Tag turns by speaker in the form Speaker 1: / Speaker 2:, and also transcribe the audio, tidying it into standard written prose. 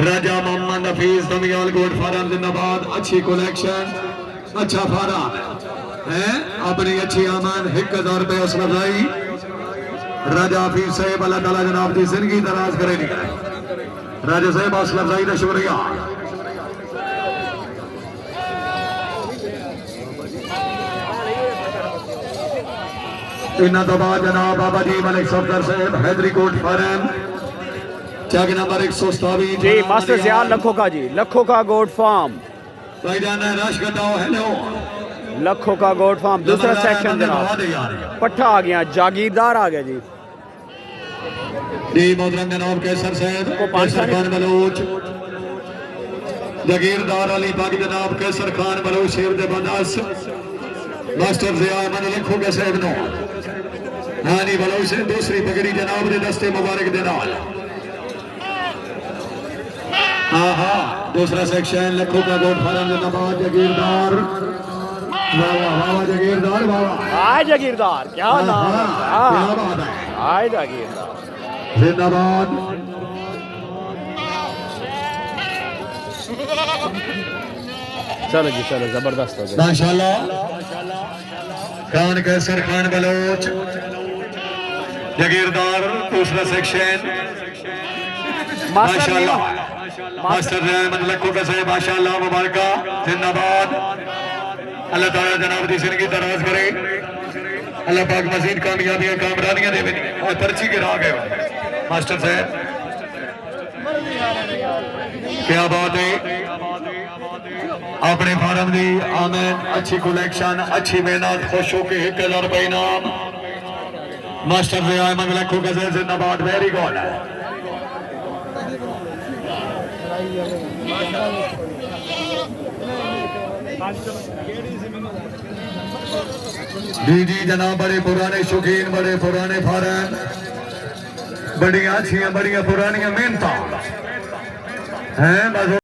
Speaker 1: राजा Mohammad Hafeez दमियाल gold farm जिंदाबाद। अच्छी collection, अच्छा फार्म है, अपनी अच्छी आमद 1000 रुपये हौसला अफजाई। राजा हफीज साहब अल्लाह ताला जनाब की जिंदगी दराज करेगी। राजा साहब हौसला अफजाई का शुक्रिया। इन्हों तो बाद जनाब बाबा जी मलिक सफदर साहब हैदरी कोट फार्म चेक नंबर 127
Speaker 2: जी। मास्टर जिया लखों का जी, लखों का गोट फार्म
Speaker 1: रश घटाओ। हेलो
Speaker 2: लखों का गोट फार्म दूसरा सेक्शन जनाब। पट्ठा आ गया, जागीरदार आ गया जी।
Speaker 1: जी मोहतरम जनाब कैसर साहब कैसर खान बलोच जागीरदार अली पाक जनाब कैसर खान बलोच शेर दे बदस मास्टर जिया मन लखों के साहब नो। हाँ जी बलोच से दूसरी पगड़ी जनाब दे दस्ते मुबारक दे नाल। हाँ हाँ दूसरा सेक्शन लखों का गोट फार्म जिंदाबाद। जागीरदार वाह जागीरदार वाह
Speaker 2: आए जागीरदार, क्या नाम है,
Speaker 1: क्या बात है।
Speaker 2: आए जागीरदार
Speaker 1: जिंदाबाद।
Speaker 2: चलो जी चलो, जबरदस्त हो गया
Speaker 1: माशाल्लाह। खान कैसर खान बलोच जागीरदार दूसरा सेक्शन माशाल्लाह। मास्टर रहमान लखों का साहब माशाल्लाह मुबारक जिंदाबाद। अल्लाह ताला जनाब दी जिंदगी दराज करे। अल्लाह पाक मजीद कामयाबियां कामरानियां दे और पर्ची गिरा गए मास्टर साहब, क्या बात है। अपने फार्म की आमद, अच्छी कलेक्शन, अच्छी मेहनत, खुश होके 1000 रुपये इनाम। मास्टर रहमान लखों का साहब जिंदाबाद। Very good. जी जी जनाब बड़े पुराने शौकीन, बड़े पुराने फार्म, बड़िया अच्छी बड़िया पुरानिया मेहनत हैं।